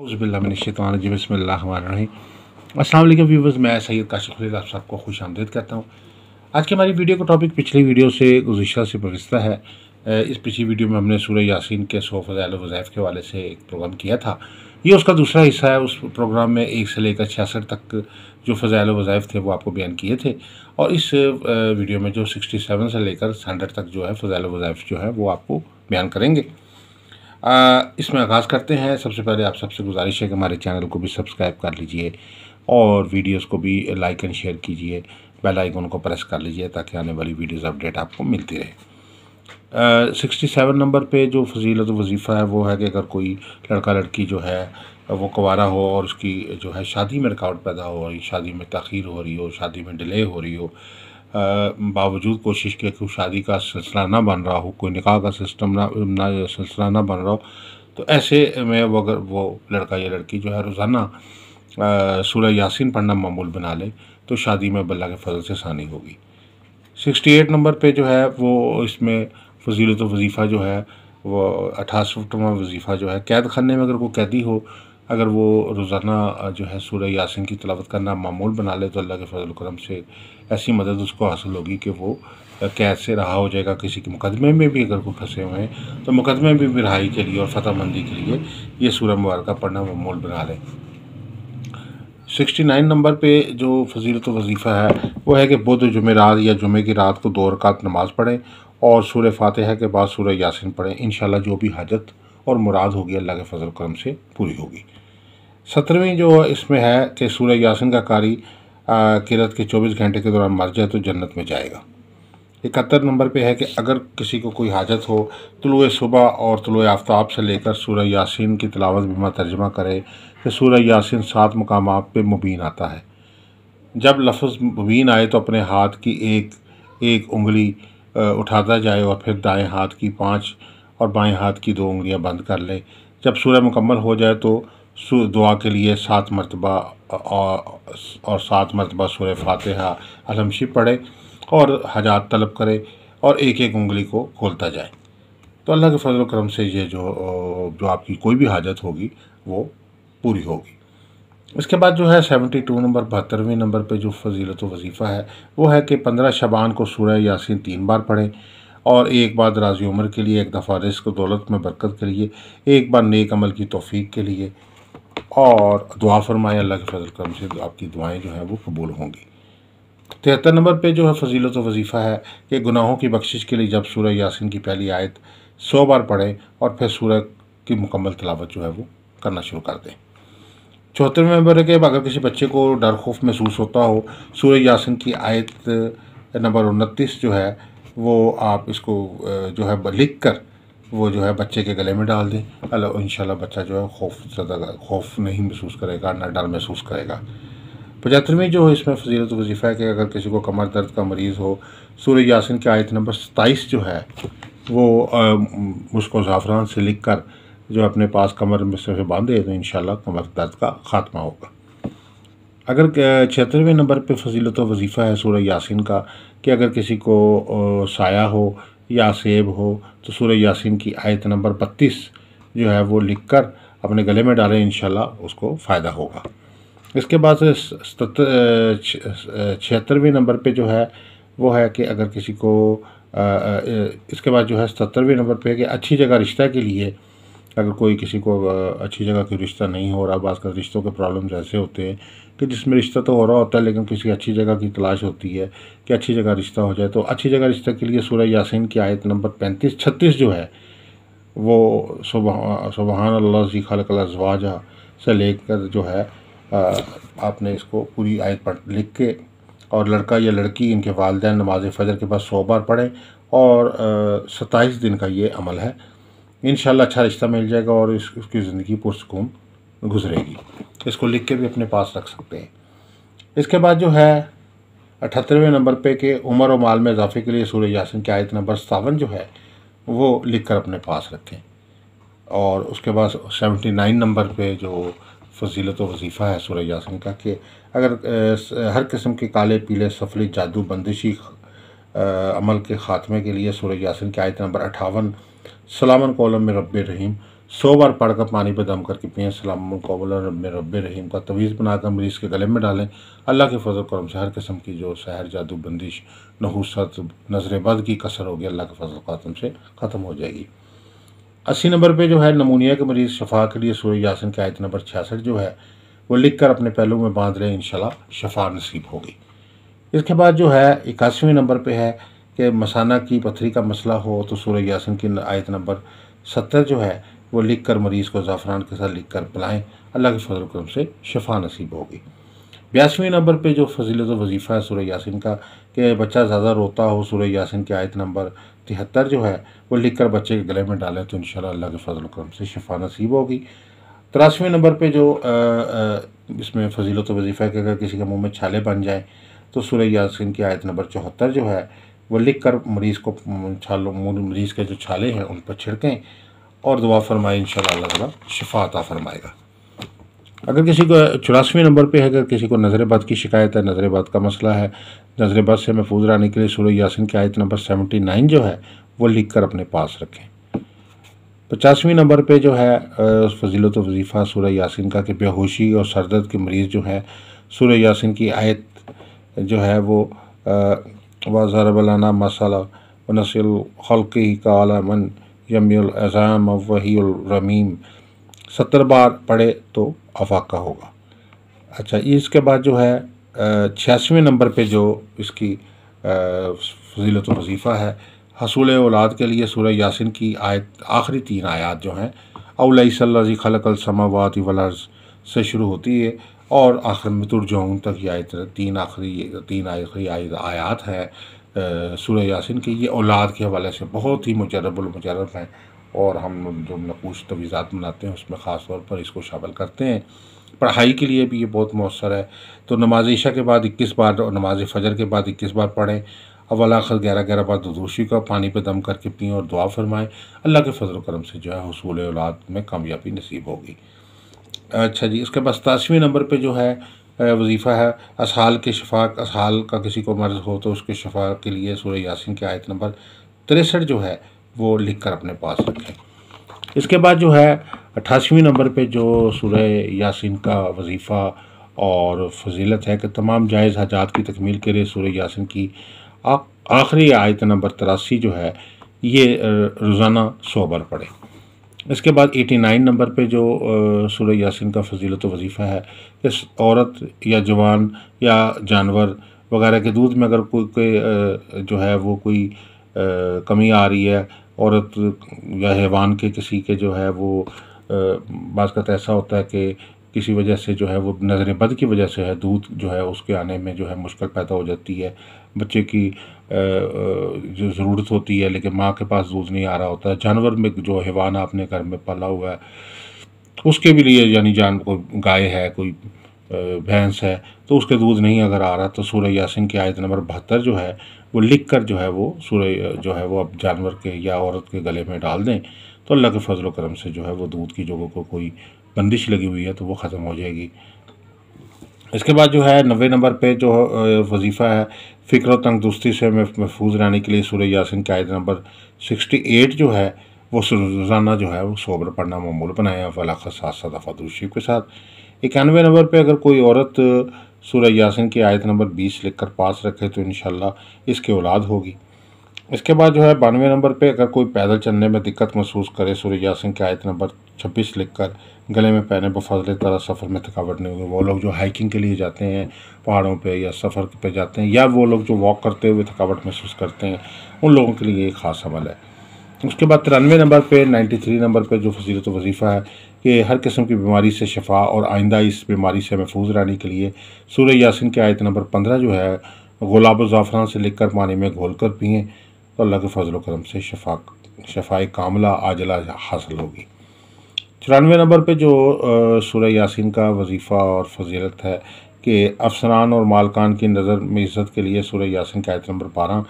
औज़ुबिल्लाहि बिस्मिल्लाहिर्रहमानिर्रहीम। अस्सलाम वालेकुम व्यूवर्स, मैं सैयद काशिफ खलील आप सबको खुश आमदीद कहता हूँ। आज की हमारी वीडियो का टॉपिक पिछली वीडियो से गुज़िश्ता से वाबस्ता है। इस पिछली वीडियो में हमने सूरह यासीन के 100 फ़ज़ाइल व वज़ाइफ के हवाले से एक प्रोग्राम किया था। ये उसका दूसरा हिस्सा है। उस प्रोग्राम में 1 से लेकर 66 तक जो फ़ज़ाइल व वज़ाइफ थे वो आपको बयान किए थे, और इस वीडियो में जो 67 से लेकर 100 तक जो है फ़ज़ाइल व वज़ाइफ जो है वो आपको बयान करेंगे। इसमें आगाज़ करते हैं। सबसे पहले आप सबसे गुजारिश है कि हमारे चैनल को भी सब्सक्राइब कर लीजिए और वीडियोस को भी लाइक एंड शेयर कीजिए, बेल आइकन को प्रेस कर लीजिए ताकि आने वाली वीडियोस अपडेट आपको मिलती रहे। 67 नंबर पे जो फजीलत वजीफ़ा है वो है कि अगर कोई लड़का लड़की जो है वो कुंवारा हो और उसकी जो है शादी में रुकावट पैदा हो रही, शादी में ताख़ीर हो रही हो, शादी में डिले हो रही हो, बावजूद कोशिश के कि शादी का सिलसिला ना बन रहा हो, कोई निकाह का सिस्टम ना सिलसिला ना बन रहा हो, तो ऐसे में वो अगर वो लड़का या लड़की जो है रोज़ाना सूरह यासीन पढ़ना मामूल बना ले तो शादी में अल्लाह के फजल से आसानी होगी। 68 नंबर पे जो है वो इसमें फजीलत वजीफ़ा जो है वो 68वां वजीफ़ा जो है, कैद खाने में अगर कोई कैदी हो, अगर वो रोज़ाना जो है सूरह यासीन की तिलावत करना मामूल बना ले तो अल्लाह के फजल करम से ऐसी मदद उसको हासिल होगी कि वो कैद से रहा हो जाएगा। किसी के मुकदमे में भी अगर कोई फंसे हुए हैं तो मुकदमे में भी रिहाई के लिए और फतहमंदी के लिए ये सूरह मुबारका पढ़ना मामूल बना लें। 69 नंबर पे जो फजीलत वजीफ़ा है वो है कि बुध जुमेरात या जुमे की रात को 2 रकात नमाज़ पढ़ें और सूरह फातिहा के बाद सूरह यासीन पढ़ें। इंशाल्लाह जो भी हाजत और मुराद होगी अल्लाह के फजल करम से पूरी होगी। 17वीं जो इसमें है कि सूरह यासीन का कारी किरत के 24 घंटे के दौरान मर जाए तो जन्नत में जाएगा। 71 नंबर पे है कि अगर किसी को कोई हाजत हो, तुलुए सुबह और तुलुए आफ्ताब से लेकर सूरह यासीन की तिलावत बिमा तर्जमा करे कि सूरह यासीन 7 मकामात पे मुबीन आता है। जब लफ्ज़ मुबीन आए तो अपने हाथ की एक उंगली उठाता जाए और फिर दाएं हाथ की 5 और बाएं हाथ की 2 उंगलियां बंद कर ले। जब सूरह मुकम्मल हो जाए तो दुआ के लिए 7 मरतबा और 7 मरतबा सूरह फातिहा अलहमशी पढ़े और हजात तलब करे और एक उंगली को खोलता जाए तो अल्लाह के फजल करम से ये जो आपकी कोई भी हाजत होगी वो पूरी होगी। इसके बाद जो है 72 नंबर 72वें नंबर पे जो फजीलत वजीफ़ा है वो है कि 15 शबान को सूरह यासीन 3 बार पढ़ें और एक बार दराज़ी उम्र के लिए, एक दफ़ा रिज़्क़ दौलत में बरकत के लिए, एक बार नेक अमल की तौफ़ीक के लिए, और दुआ फरमाएं। अल्लाह के फजल करम से आपकी दुआएं जो हैं वो कबूल होंगी। 73 नंबर पे जो है फजीलत वजीफ़ा है कि गुनाहों की बख्शिश के लिए जब सूरह यासीन की पहली आयत 100 बार पढ़ें और फिर सूरह की मुकम्मल तिलावत जो है वो करना शुरू कर दें। 74वें नंबर है कि अगर किसी बच्चे को डर खौफ महसूस होता हो, सूरह यासीन की आयत नंबर 29 जो है वो आप इसको जो है लिख कर वो जो है बच्चे के गले में डाल दें। अल्लाह इंशाल्लाह बच्चा जो है खौफ नहीं महसूस करेगा, ना डर महसूस करेगा। 75वीं जो है इसमें फजीलत वजीफ़ा है कि अगर किसी को कमर दर्द का मरीज़ हो, सूरह यासीन की आयत नंबर 27 जो है वो उसको ज़ाफ़रान से लिख कर जो अपने पास कमर में से बांधे तो इंशाल्लाह कमर दर्द का ख़ात्मा होगा। अगर 76वें नंबर पे फजीलत वजीफ़ा है सूरह यासीन का कि अगर किसी को साया हो या सेब हो तो सूरह यासीन की आयत नंबर 32 जो है वो लिख कर अपने गले में डालें, इंशाल्लाह उसको फ़ायदा होगा। इसके बाद 76वें नंबर पे जो है वो है कि अगर किसी को इसके बाद जो है 77वें नंबर पे है कि अच्छी जगह रिश्ता के लिए अगर कोई किसी को अच्छी जगह कोई रिश्ता नहीं हो रहा, बात कर रिश्तों के प्रॉब्लम्स ऐसे होते हैं कि जिसमें रिश्ता तो हो रहा होता है लेकिन किसी अच्छी जगह की तलाश होती है कि अच्छी जगह रिश्ता हो जाए, तो अच्छी जगह रिश्ता के लिए सूरह यासीन की आयत नंबर 35-36 जो है वो सुबहान अल्लाह ज़ी खलक़ल अज़वाजा से लेकर जो है आपने इसको पूरी आयत पढ़ लिख के और लड़का या लड़की इनके वालिदैन नमाज फ़जर के बाद 100 बार पढ़ें और 27 दिन का ये अमल है। इंशाल्लाह अच्छा रिश्ता मिल जाएगा और उसकी ज़िंदगी पुरसुकून गुजरेगी। इसको लिख के भी अपने पास रख सकते हैं। इसके बाद जो है 78वें नंबर पे कि उम्र और माल में इजाफे के लिए सूरह यासीन की आयत नंबर 57 जो है वो लिख कर अपने पास रखें। और उसके बाद 79 नंबर पे जो फजीलत वजीफ़ा है सूरह यासीन का कि अगर हर किस्म के काले पीले सफली जादू बंदिशी अमल के ख़ात्मे के लिए सूरह यासीन की आयत नंबर 58 सलामन कौलम में रब्बिर रहीम 100 बार पढ़कर पानी पे दम करके पिएँ। सलामुल कौला रब्बे रहीम का तवीज़ बनाकर मरीज़ के गले में डालें। अल्लाह के फजल करम से हर किस्म की जो सहर, जादू, बंदिश, नहूसत, नज़र बद की कसर होगी, अल्लाह के फजल करम से ख़त्म हो जाएगी। 80 नंबर पे जो है नमूनिया के मरीज़ शफा के लिए सूरह यासीन की आयत नंबर 66 जो है वो लिख कर अपने पहलू में बांध लें, इंशाल्लाह शफा नसीब होगी। इसके बाद जो है 81वें नंबर पे है कि मसाना की पथरी का मसला हो तो सूरह यासीन की आयत नंबर 70 जो है वो लिख कर मरीज़ को ज़ाफ़रान के साथ लिख कर पिलाएँ, अल्लाह के फजल करम से शफा नसीब होगी। 82वें नंबर पे जो फजीलत वजीफ़ा है सूरह यासीन का कि बच्चा ज़्यादा रोता हो, सूरह यासीन की आयत नंबर 73 जो है वो लिख कर बच्चे के गले में डालें तो इंशाल्लाह अल्लाह के फजल करम से शफा नसीब होगी। 83वें नंबर पे जो इसमें फजीलत वजीफ़ा है कि अगर किसी के मुँह में छाले बन जाएँ तो सूरह यासीन की आयत नंबर 74 जो है वो लिख कर मरीज़ को मरीज़ के जो छाले हैं उन पर छिड़कें और दुआ फरमाएं, इंशाल्लाह अल्लाह ताला शिफा अता फरमाएगा। अगर किसी को 84वें नंबर पे है, अगर किसी को नज़र बद की शिकायत है, नज़र बद का मसला है, नज़र बद से महफूज रहने के लिए सूरह यासीन की आयत नंबर 79 जो है वो लिख कर अपने पास रखें। 50वें नंबर पे जो है फजीलत वजीफ़ा सूरह यासीन का कि बेहोशी और सरदर्द के मरीज़ जो है सूरह यासीन की आयत जो है वो वज़रबलाना मसला व नसिल खल्क़ी का आलमन यमिल अज़ाम वहील रमीम 70 बार पढ़े तो अफाका होगा। अच्छा, इसके बाद जो है 86वें नंबर पे जो इसकी फजीलत वजीफ़ा है हसूल औलाद के लिए सूरह यासीन की आयत आखिरी 3 आयात जो हैं औलैसल्लज़ी खलक़ल समावाति वल अर्ज़ से शुरू होती है और आखिर में तुरजऊन तक ये आयत तीन आखिरी आयात हैं सूरह यासीन की। ये औलाद के हवाले से बहुत ही मुजर्रब हैं और हम जो नक़ूश तवीज़ात बनाते हैं उसमें ख़ास तौर पर इसको शामिल करते हैं। पढ़ाई के लिए भी ये बहुत मौसर है। तो नमाज इशा के बाद 21 बार और नमाज फ़जर के बाद 21 बार पढ़ें। अव्वल आखिर 11 बार दुरूशी का पानी पे दम करके पिएँ और दुआ फरमाएँ, अल्लाह के फजल करम से जो है हुसूल औलाद में कामयाबी नसीब होगी। अच्छा जी, इसके बाद 87वें नंबर पे जो है वजीफ़ा है असहाल के शफा, असहाल का किसी को मर्ज़ हो तो उसके शफा के लिए सूरह यासीन की आयत नंबर 63 जो है वो लिख कर अपने पास रखें। इसके बाद जो है 88वें नंबर पे जो सूरह यासीन का वजीफ़ा और फजीलत है कि तमाम जायज़ हाजात की तकमील के लिए सूरह यासीन की आखिरी आयत नंबर 83 जो है ये रोज़ाना 100 बार पढ़ें। इसके बाद 89 नंबर पे जो सूरह यासीन का फजीलत वजीफ़ा है इस औरत या जवान या जानवर वगैरह के दूध में अगर कोई जो है वो कोई कमी आ रही है, औरत या हैवान के किसी के जो है वो बाज़ का ऐसा होता है कि किसी वजह से जो है वो नज़र बद की वजह से है दूध जो है उसके आने में जो है मुश्किल पैदा हो जाती है, बच्चे की जो ज़रूरत होती है लेकिन माँ के पास दूध नहीं आ रहा होता है। जानवर में जो हैवान आपने घर में पाला हुआ है उसके भी लिए यानी कोई गाय है, कोई भैंस है तो उसके दूध नहीं अगर आ रहा तो सूरह यासीन की आयत नंबर 72 जो है वो लिख कर जो है वो सूरह जो है वो अब जानवर के या औरत के गले में डाल दें तो अल्लाह के फजल करम से जो है वो दूध की जगह को कोई बंदिश लगी हुई है तो वो ख़त्म हो जाएगी। इसके बाद जो है 90 नंबर पे जो वजीफ़ा है फ़िक्र तंगदुरुस्ती से महफूज रहने के लिए सूरह यासीन की आयत नंबर 68 जो है वो रोज़ाना जो है वो 100 बार पढ़ना मामूल बनाया फलाख 7 दफ़ा दुरूद शरीफ के साथ। 91 नंबर पे अगर कोई औरत सूरह यासीन की आयत नंबर 20 लिख कर पास रखे तो इंशाल्लाह इसकी औलाद होगी। इसके बाद जो है 92 नंबर पे अगर कोई पैदल चलने में दिक्कत महसूस करे सूरह यासीन की आयत नंबर 26 लिख कर गले में पहने बफज़ल ताला सफ़र में थकावट नहीं होगी। वो लोग जो हाइकिंग के लिए जाते हैं पहाड़ों पे या सफ़र पे जाते हैं या वो लोग जो वॉक करते हुए थकावट महसूस करते हैं उन लोगों के लिए एक ख़ास अमल है। उसके बाद 93 नंबर पे 93 नंबर पे जो फजीलत वजीफ़ा है कि हर किस्म की बीमारी से शफा और आइंदा इस बीमारी से महफूज रहने के लिए सूरह यासीन की आयत नंबर 15 जो है गुलाब ज़ाफ़रान से लिख कर पानी में घोल कर पिएँ तो अल्लाह के फजल करम से शफाए कामला आजला हासिल होगी। 94 नंबर पे जो सूरह यासीन का वजीफ़ा और फजीलत है कि अफसरान और मालकान की नज़र में इज़्ज़त के लिए सूरह यासीन की आयत नंबर 12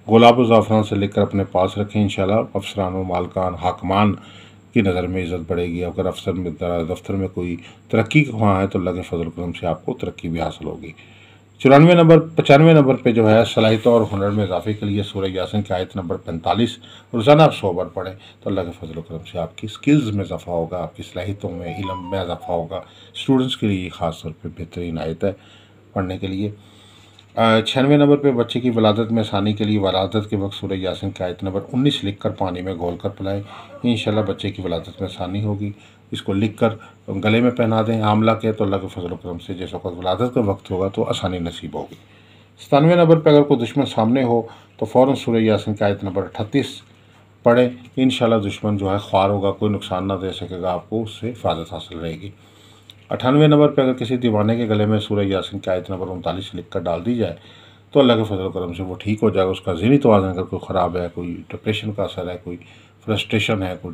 गुलाब ज़ाफ़रान से लेकर अपने पास रखें। इंशाल्लाह अफसरान और मालकान हाकमान की नज़र में इज़्ज़त बढ़ेगी। अगर अफसर में दफ्तर में कोई तरक्की ख्वाह है तो अल्लाह के फजल करम से आपको तरक्की भी हासिल होगी। 94 नंबर 95 नंबर पे जो है सलाहियत और हुनर में इजाफे के लिए सूरह यासीन की आयत नंबर 45 रोज़ाना आप 100 बार पढ़ें तो अल्लाह के फजल करम से आपकी स्किल्स में इजाफा होगा, आपकी सलाहियतों में, इल्म में इजाफा होगा। स्टूडेंट्स के लिए ख़ास तौर पर बेहतरीन आयत है पढ़ने के लिए। 96 नंबर पे बच्चे की वलादत में आसानी के लिए वलादत के वक्त सूरह यासीन की आयत नंबर 19 लिख कर पानी में घोल कर पिलाएं। इंशाल्लाह बच्चे की वलादत में आसानी होगी। इसको लिख कर गले में पहना दें। आमला के तो अल्लाह के फजल करम से जिस वक्त वलादत का वक्त होगा तो आसानी नसीब होगी। 97 नंबर पर अगर कोई दुश्मन सामने हो तो फ़ौरन सूरह यासीन की आयत नंबर 38 पढ़ें। इंशाल्लाह दुश्मन जो है ख्वार होगा, कोई नुकसान ना दे सकेगा, आपको उससे हिफाजत हासिल रहेगी। 98 नंबर पर अगर किसी दीवाने के गले में सूरह यासीन की आयत नंबर 39 लिख कर डाल दी जाए तो अल्लाह के फजल करम से वो ठीक हो जाएगा। उसका ज़हनी तवाज़ुन अगर कोई ख़राब है, कोई डिप्रेशन का असर है, कोई फ्रस्ट्रेशन है, कोई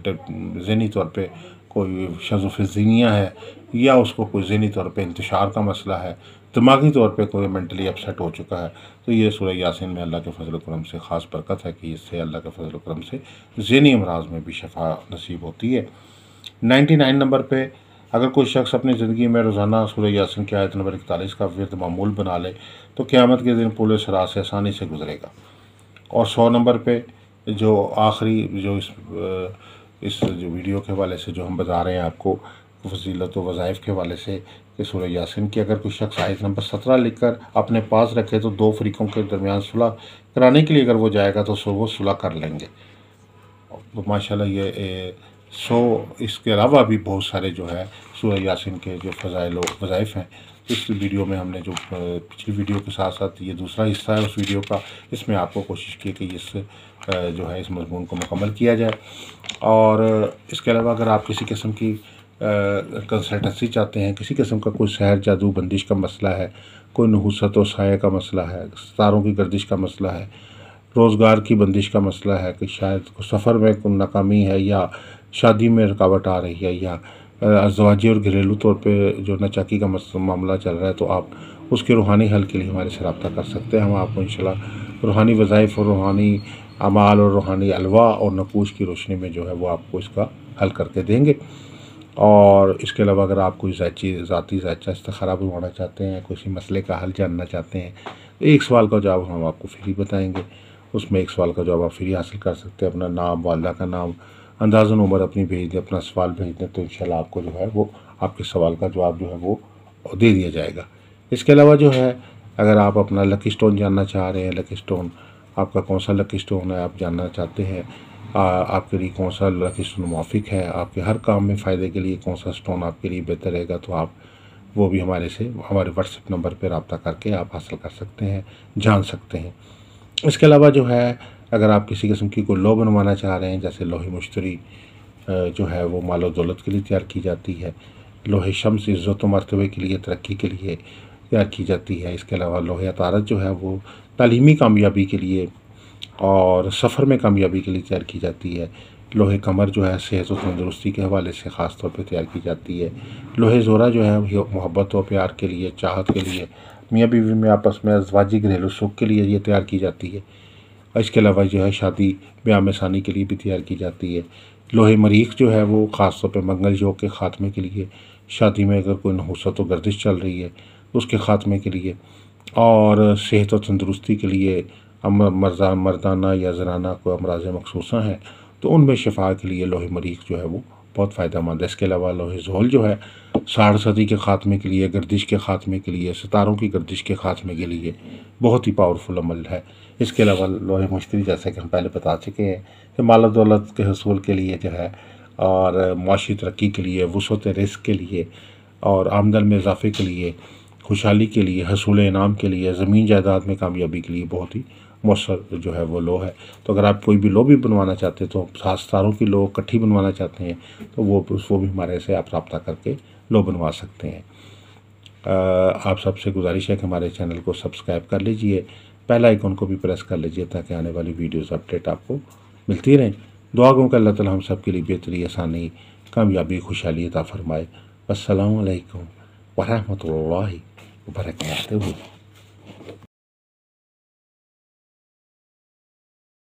ज़हनी तौर पे कोई शज़ोफिज़ीनिया है, या उसको कोई ज़हनी तौर पे इंतशार का मसला है, दिमागी तौर पे कोई मेंटली अपसेट हो चुका है, तो ये सूरह यासीन में अल्लाह के फजल करम से ख़ास बरकत है कि इससे अल्लाह के फजल करम से ज़हनी अमराज में भी शफा नसीब होती है। 99 नंबर पर अगर कोई शख्स अपनी ज़िंदगी में रोज़ाना सूरह यासीन की आयत नंबर 41 का विर्द मामूल बना ले तो क़यामत के दिन पूरे सिरात से आसानी से गुजरेगा। और 100 नंबर पे जो आखिरी जो इस जो वीडियो के हवाले से जो हम बता रहे हैं आपको फजीलत व वज़ाइफ के हवाले से कि सूरह यासीन की अगर कोई शख्स आयत नंबर 17 लिख कर अपने पास रखे तो दो फरीकों के दरमियान सुलह कराने के लिए अगर वो जाएगा तो वो सुलह कर लेंगे। तो माशाल्लाह ये 100 इसके अलावा भी बहुत सारे जो है सूरह यासीन के जो फ़ज़ाइल व वज़ाइफ हैं। इस वीडियो में हमने जो पिछली वीडियो के साथ साथ ये दूसरा हिस्सा है उस वीडियो का, इसमें आपको कोशिश की कि इस जो है इस मज़मून को मुकम्मल किया जाए। और इसके अलावा अगर आप किसी किस्म की कंसल्टेंसी चाहते हैं, किसी किस्म का कोई सहर जादू बंदिश का मसला है, कोई नहूसत व साया का मसला है, सितारों की गर्दिश का मसला है, रोज़गार की बंदिश का मसला है कि शायद सफ़र में कोई नाकामी है या शादी में रुकावट आ रही है या अज़वाजी और घरेलू तौर पे जो नाचाकी का मामला चल रहा है, तो आप उसके रूहानी हल के लिए हमारे से रब्ता कर सकते हैं। हम आपको इंशाल्लाह रूहानी वज़ाइफ और रूहानी अमाल और रूहानी अलवा और नकूश की रोशनी में जो है वो आपको इसका हल करके देंगे। और इसके अलावा अगर आप कोई ज़ाती इस्तिखारा बनवाना चाहते हैं, किसी मसले का हल जानना चाहते हैं, तो एक सवाल का जवाब हम आपको फ्री बताएँगे। उसमें एक सवाल का जवाब आप फ्री हासिल कर सकते हैं। अपना नाम, वालिदा का नाम, अंदाज़न उम्र अपनी भेज दें, अपना सवाल भेज दें, तो इंशाल्लाह आपको जो है वो आपके सवाल का जवाब जो है वो दे दिया जाएगा। इसके अलावा जो है अगर आप अपना लकी स्टोन जानना चाह रहे हैं, लकी स्टोन आपका कौन सा लकी स्टोन है आप जानना चाहते हैं, आपके लिए कौन सा लकी स्टोन मुवाफिक है, आपके हर काम में फ़ायदे के लिए कौन सा स्टोन आपके लिए बेहतर रहेगा, तो आप वो भी हमारे व्हाट्सएप नंबर पर रब्ता करके आप हासिल कर सकते हैं, जान सकते हैं। इसके अलावा जो है अगर आप किसी किस्म की कोई लौ बनवाना चाह रहे हैं, जैसे लोहे मुश्तरी जो है वो माल और दौलत के लिए तैयार की जाती है, लोहे शम्स इज़्ज़त व मर्तबे के लिए, तरक्की के लिए तैयार की जाती है। इसके अलावा लोहे अतारत जो है वो तालीमी कामयाबी के लिए और सफ़र में कामयाबी के लिए तैयार की जाती है। लोहे कमर जो है सेहत और तंदुरुस्ती के हवाले से ख़ास तौर पे तैयार की जाती है। लोहे ज़ोरा जो है मोहब्बत और प्यार के लिए, चाहत के लिए, मियाँ बीवी में आपस में अज़वाजी घरेलू सुख के लिए ये तैयार की जाती है। इसके अलावा जो है शादी ब्याह में आसानी के लिए भी तैयार की जाती है। लोहे मरीख जो है वो ख़ास तौर पे मंगल योग के ख़ात्मे के लिए, शादी में अगर कोई नहुसत व गर्दिश चल रही है उसके ख़ात्मे के लिए, और सेहत और तंदुरुस्ती के लिए, मर्दाना या ज़नाना कोई अमराज़ मखसूसा हैं तो उनमें शफा के लिए लोहे मरीख जो है वो बहुत फ़ायदेमंद है। इसके अलावा लोहे ज़ोल जो है साढ़ सदी के ख़ात्मे के लिए, गर्दिश के ख़ात्मे के लिए, सितारों की गर्दिश के ख़ात्मे के लिए बहुत ही पावरफुल अमल है। इसके अलावा लोहे मुश्तरी जैसे कि हम पहले बता चुके हैं कि माल दौलत के हसूल के लिए जो है और माशी तरक्की के लिए, वुसअत रिज़्क़ के लिए और आमदन में इजाफ़े के लिए, खुशहाली के लिए, हसूल इनाम के लिए, ज़मीन जायदाद में कामयाबी के लिए बहुत ही मौसर जो है वो लो है। तो अगर आप कोई भी लो भी बनवाना चाहते हैं, तो 7 सितारों की लो इकट्ठी बनवाना चाहते हैं तो वो भी हमारे से आप रब्ता करके लो बनवा सकते हैं। आप सबसे गुजारिश है कि हमारे चैनल को सब्सक्राइब कर लीजिए, बेल आइकन को भी प्रेस कर लीजिए ताकि आने वाली वीडियोज़ अपडेट आपको मिलती रहें। दुआ गो कि अल्लाह ताला हम सब के लिए बेहतरी, आसानी, कामयाबी, खुशहाली अता फरमाए। अस्सलामु अलैकुम व रहमतुल्लाहि व बरकातहू।